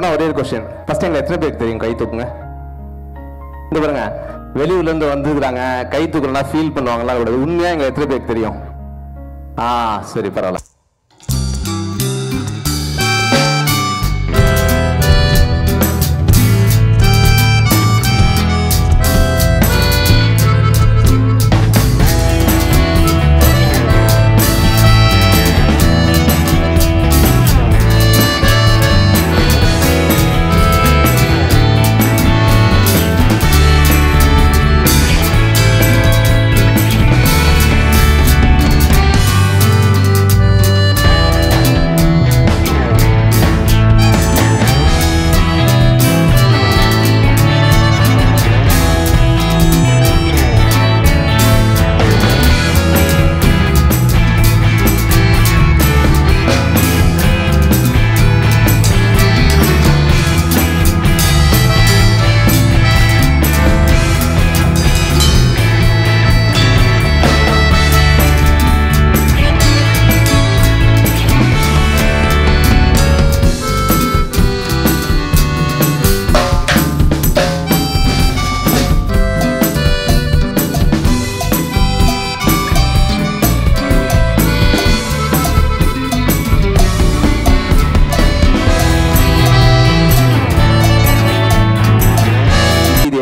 அப்படின்னா ஒரே ஒரு கொஸ்டின், ஃபர்ஸ்ட் எங்க எத்தனை பேருக்கு தெரியும் கை தூக்குங்க? இந்த பாருங்க, வெளியூர்ல இருந்து வந்துருக்காங்க, கை தூக்கலன்னா ஃபீல் பண்ணுவாங்களா? உண்மையா எங்க எத்தனை பேருக்கு தெரியும்? சரி பரவாயில்ல.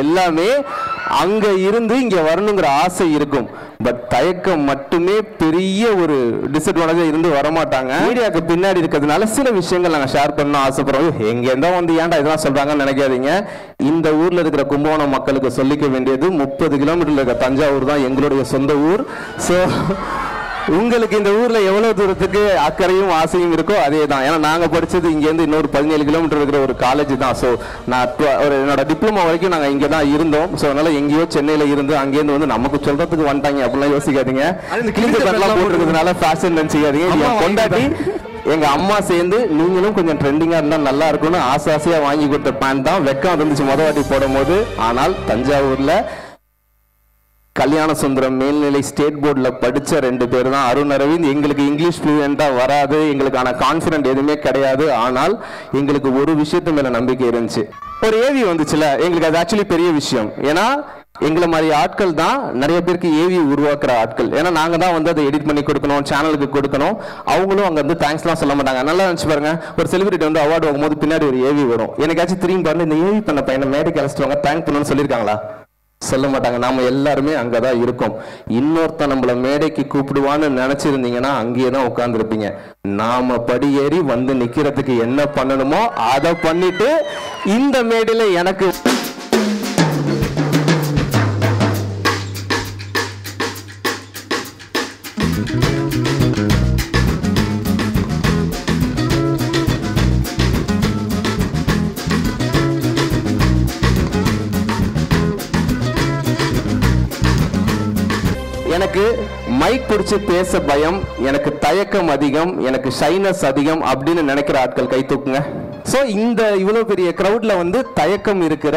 எல்லாமே அங்க இருந்து இங்க வரணுங்கிற ஆசை இருக்கும். பட் தயக்கம் மட்டுமே பெரிய ஒரு டிஸ்அட்வான்டேஜா இருந்து வரமாட்டாங்க. மீடியாவுக்கு பின்னாடி இருக்கிறதுனால சில விஷயங்கள் நாங்க ஷேர் பண்ண ஆசைப்படுறோம். எங்க இருந்தா வந்து ஏன்டா இதெல்லாம் சொல்றாங்கன்னு நினைக்காதீங்க. இந்த ஊர்ல இருக்கிற கும்பகோணம் மக்களுக்கு சொல்லிக்க வேண்டியது 30 கிலோமீட்டர்ல இருக்கிற தஞ்சாவூர் தான் எங்களுடைய சொந்த ஊர். ஸோ உங்களுக்கு இந்த ஊர்ல எவ்வளவு தூரத்துக்கு அக்கறையும் ஆசையும் இருக்கோ அதே தான். ஏன்னா நாங்க படிச்சது இங்க இருந்து இன்னொரு 17 கிலோமீட்டர் இருக்கிற ஒரு காலேஜ் தான். ஸோ நான் என்னோட டிப்ளமோ வரைக்கும் நாங்க இங்க தான் இருந்தோம். ஸோ அதனால எங்கேயோ சென்னையில இருந்து அங்கேருந்து வந்து நமக்கு சொல்றதுக்கு வந்துட்டாங்க அப்படிலாம் யோசிக்காதீங்க. போட்டுருக்கிறதுனால ஃபேஷன் நினைச்சிக்காதீங்க. கொண்டாடி எங்க அம்மா சேர்ந்து நீங்களும் கொஞ்சம் ட்ரெண்டிங்கா இருந்தா நல்லா இருக்கும்னு ஆசையா வாங்கி கொடுத்த பேண்ட் தான். வெக்கம் இருந்துச்சு முத வாட்டி போடும் போது. ஆனால் தஞ்சாவூர்ல கல்யாண சுந்தரம் மேல்நிலை ஸ்டேட் போர்டில் படித்த 2 பேர் தான். அருண் அரவிந்த். எங்களுக்கு இங்கிலீஷ் ஃப்ளூயண்டாக வராது, எங்களுக்கான கான்ஃபிடென்ட் எதுவுமே கிடையாது. ஆனால் எங்களுக்கு ஒரு விஷயத்து மேலே நம்பிக்கை இருந்துச்சு. ஒரு ஏவி வந்துச்சுல, எங்களுக்கு அது ஆக்சுவலி பெரிய விஷயம். ஏன்னா எங்களை மாதிரி ஆட்கள் தான் நிறைய பேருக்கு ஏவி உருவாக்குற ஆட்கள். ஏன்னா நாங்கள் தான் வந்து அதை எடிட் பண்ணி கொடுக்கணும், சேனலுக்கு கொடுக்கணும். அவங்களும் அங்கே வந்து தேங்க்ஸ்லாம் சொல்ல மாட்டாங்க. நல்லா நினச்சி பாருங்க, ஒரு செலிபிரிட்டி வந்து அவார்டு வாங்கும்போது பின்னாடி ஒரு ஏவி வரும். எனக்காச்சும் திரும்பி பாருங்க, இந்த ஏவி பண்ண பையனை மேடைக்கு அழைச்சிட்டு வாங்க தேங்க் பண்ணணும்னு சொல்லியிருக்காங்களா? சொல்ல மாட்டாங்க. நாம எல்லாருமே அங்கதான் இருக்கோம். இன்னொருத்த நம்மள மேடைக்கு கூப்பிடுவான்னு நினைச்சிருந்தீங்கன்னா அங்கேயே தான் உட்கார்ந்துருப்பீங்க. நாம படியேறி வந்து நிக்கிறதுக்கு என்ன பண்ணணுமோ அதை பண்ணிட்டு இந்த மேடையில எனக்கு எனக்கு மைக் பிடிச்சு பேச பயம், எனக்கு தயக்கம் அதிகம், எனக்கு ஷைனஸ் அதிகம் அப்படின்னு நினைக்கிற ஆட்கள் கை தூக்குங்க. ஸோ இந்த இவ்வளவு பெரிய கிரவுட்ல வந்து தயக்கம் இருக்கிற,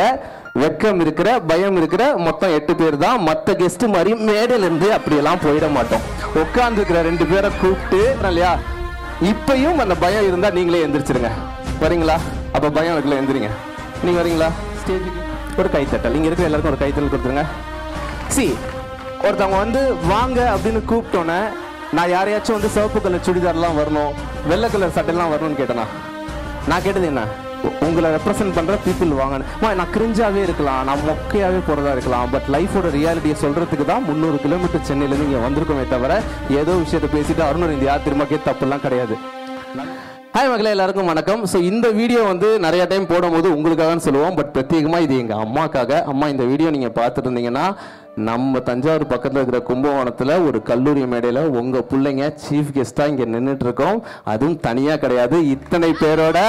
வெக்கம் இருக்கிற, பயம் இருக்கிற மொத்தம் 8 பேர் தான். மற்ற கெஸ்ட் மாதிரி மேடையில இருந்து அப்படியெல்லாம் போயிட மாட்டோம். உட்கார்ந்து இருக்கிற 2 பேரை கூப்பிட்டு இல்லையா, இப்பயும் அந்த பயம் இருந்தா நீங்களே எந்திரிச்சிருங்க. வரீங்களா? அப்ப பயம் இருக்குல்ல, எந்திரிங்க. நீங்க வரீங்களா? ஸ்டேஜுக்கு ஒரு கைத்தட்டல், இங்க இருக்கிற எல்லாருக்கும் ஒரு கைத்தட்டல் கொடுத்துருங்க. ஒருத்தவங்க வந்து வாங்க அப்படின்னு கூப்பிட்டோன்னே நான் யாரையாச்சும் வந்து சிவப்பு கலர் சுடிதார்லாம் வரணும், வெள்ளை கலர் சட்டைலாம் வரணும்னு கேட்டேனா? நான் கேட்டது என்ன, உங்களை ரெப்ரசென்ட் பண்ற பீப்புள் வாங்கன்னு. நான் கிரிஞ்சாவே இருக்கலாம், நான் மொக்கையாவே போறதா இருக்கலாம், பட் லைஃபோட ரியாலிட்டியை சொல்றதுக்கு தான் 300 கிலோமீட்டர் சென்னையிலேருந்து இங்கே வந்திருக்கோமே தவிர ஏதோ விஷயத்தை பேசிட்டு அருண் இந்த யார் திரும்ப தப்புலாம் கிடையாது. ஹாய் மகளே, எல்லாருக்கும் வணக்கம். ஸோ இந்த வீடியோ வந்து நிறைய டைம் போடும்போது உங்களுக்காக சொல்லுவோம், பட் பிரத்யேகமாக இது எங்கள் அம்மாக்காக. அம்மா, இந்த வீடியோ நீங்கள் பார்த்துட்டு இருந்தீங்கன்னா நம்ம தஞ்சாவூர் பக்கத்தில் இருக்கிற கும்பகோணத்தில் ஒரு கல்லூரி மேடையில் உங்கள் பிள்ளைங்க சீஃப் கெஸ்ட்டாக இங்கே நின்றுட்டு இருக்கோம். அதுவும் தனியாக கிடையாது, இத்தனை பேரோட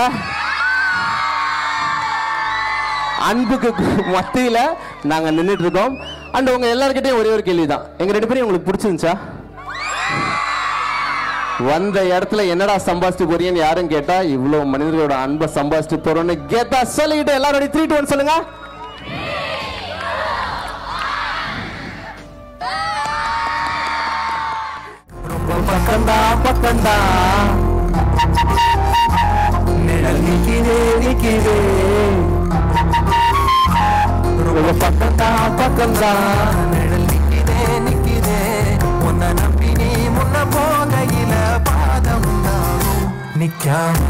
அன்புக்கு மத்தியில் நாங்கள் நின்றுட்டு இருக்கோம். அண்ட் உங்கள் எல்லாருக்கிட்டையும் ஒரே ஒரு கேள்வி தான், எங்கள் 2 பேரும் உங்களுக்கு பிடிச்சிருந்துச்சா? வந்த இடத்துல என்னடா சம்பாதிச்சு போறீங்கன்னு யாரும் கேட்டா இவ்வளவு மனிதர்களோட அன்பை சம்பாதிச்சு போறோம்னு கேட்டா சொல்லிட்டு எல்லாரோட 3 2 1 சொல்லுங்க. பக்கந்தா பக்கந்தா நிழல் நிக்கிறே நிக்கிறே ரொம்ப பக்கம்தான் நிழல் நிக்கிறே நிக்கிறே உன்னை நம்பி நீ முன்ன போகையில பாதம் நிக்காம